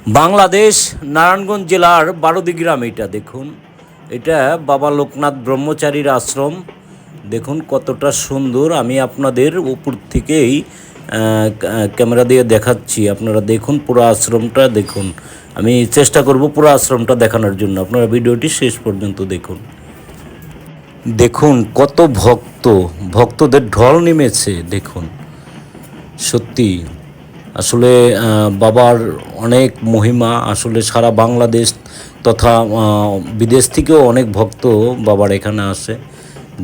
বাংলাদেশ নারায়ণগঞ্জ জেলার বারোদি গ্রাম। এটা দেখুন, এটা বাবা লোকনাথ ব্রহ্মচারীর আশ্রম। দেখুন কতটা সুন্দর। আমি আপনাদের উপর থেকেই ক্যামেরা দিয়ে দেখাচ্ছি। আপনারা দেখুন পুরো আশ্রমটা দেখুন। আমি চেষ্টা করব পুরো আশ্রমটা দেখানোর জন্য। আপনারা ভিডিওটি শেষ পর্যন্ত দেখুন। দেখুন কত ভক্তদের ঢল নেমেছে। দেখুন সত্যি আসলে বাবার অনেক মহিমা। আসলে সারা বাংলাদেশ তথা বিদেশ থেকেও অনেক ভক্ত বাবার এখানে আসে।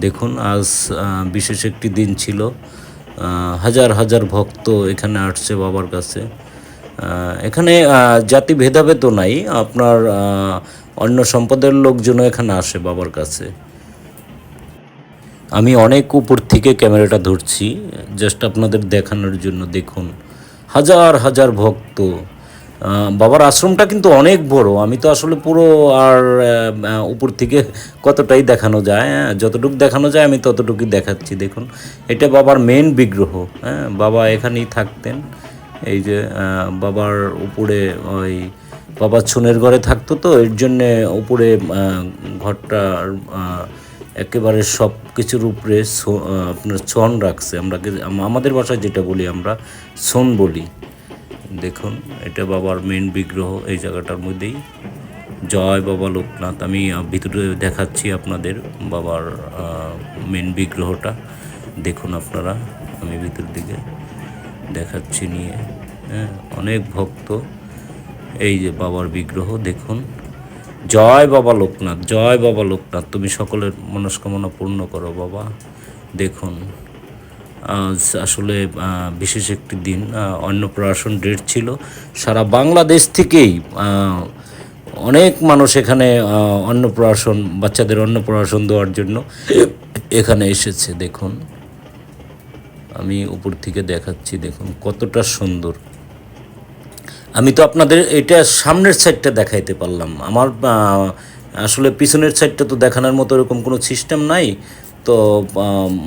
দেখুন আজ বিশেষ একটি দিন ছিল। হাজার হাজার ভক্ত এখানে আসছে বাবার কাছে। এখানে জাতি ভেদাভেদও নাই। আপনার অন্য সম্প্রদায়ের লোকজনও এখানে আসে বাবার কাছে। আমি অনেক উপর থেকে ক্যামেরাটা ধরছি জাস্ট আপনাদের দেখানোর জন্য। দেখুন হাজার হাজার ভক্ত। বাবার আশ্রমটা কিন্তু অনেক বড়। আমি তো আসলে পুরো আর উপর থেকে কতটাই দেখানো যায়, যতটুকু দেখানো যায় আমি ততটুকুই দেখাচ্ছি। দেখুন এটা বাবার মেন বিগ্রহ। বাবা এখানেই থাকতেন। এই যে বাবার উপরে ওই বাবা ছুনের ঘরে থাকতো, তো এর জন্যে উপরে ঘরটা একেবারে সব কিছুর উপরে আপনার ছন রাখছে। আমাদের ভাষায় যেটা বলি আমরা ছন বলি। দেখুন এটা বাবার মেন বিগ্রহ এই জায়গাটার মধ্যেই। জয় বাবা লোকনাথ। আমি ভিতরে দেখাচ্ছি আপনাদের বাবার মেন বিগ্রহটা। দেখুন আপনারা, আমি ভিতর দিকে দেখাচ্ছি নিয়ে। অনেক ভক্ত। এই যে বাবার বিগ্রহ দেখুন। জয় বাবা লোকনাথ, জয় বাবা লোকনাথ। তুমি সকলের মনস্কামনা পূর্ণ করো বাবা। দেখুন আসলে বিশেষ একটি দিন। অন্নপ্রাশন ডেট ছিল। সারা বাংলাদেশ থেকেই অনেক মানুষ এখানে অন্নপ্রাশন, বাচ্চাদের অন্নপ্রাশন দেওয়ার জন্য এখানে এসেছে। দেখুন আমি উপর থেকে দেখাচ্ছি। দেখুন কতটা সুন্দর। আমি তো আপনাদের এটা সামনের সাইডটা দেখাইতে পারলাম। আমার আসলে পিছনের সাইডটা তো দেখানোর মতো এরকম কোনো সিস্টেম নাই। তো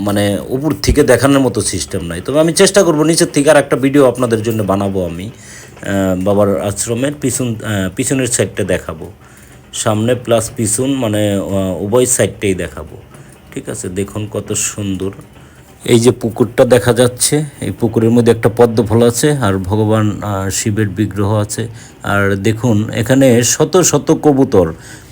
মানে উপর থেকে দেখানোর মতো সিস্টেম নাই। তবে আমি চেষ্টা করব নিচের থেকে আর একটা ভিডিও আপনাদের জন্য বানাবো। আমি বাবার আশ্রমের পিছনের সাইডটা দেখাবো। সামনে প্লাস পিছন মানে উভয় সাইডটাই দেখাবো। ঠিক আছে, দেখুন কত সুন্দর। এই যে পুকুরটা দেখা যাচ্ছে, এই পুকুরের মধ্যে একটা পদ্ম ফুল আছে আর ভগবান শিবের বিগ্রহ আছে। আর দেখুন এখানে শত শত কবুতর।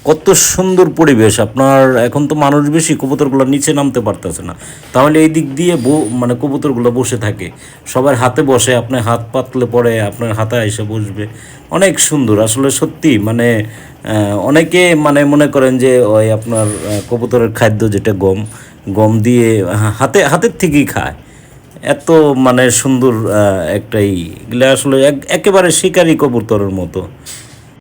কত সুন্দর পরিবেশ। আপনার এখন তো মানুষ বেশি, কবুতরগুলো নিচে নামতে পারতেছে না। তাহলে এই দিক দিয়ে মানে কবুতরগুলো বসে থাকে, সবার হাতে বসে। আপনার হাত পাতলে পরে আপনার হাতে এসে বসবে। অনেক সুন্দর আসলে সত্যি। মানে অনেকে মানে মনে করেন যে ওই আপনার কবুতরের খাদ্য যেটা গম, গম দিয়ে হাতের থেকেই খায়। এত মানে সুন্দর একটাই, এগুলো আসলে একেবারে শিকারি কবুতরের মতো।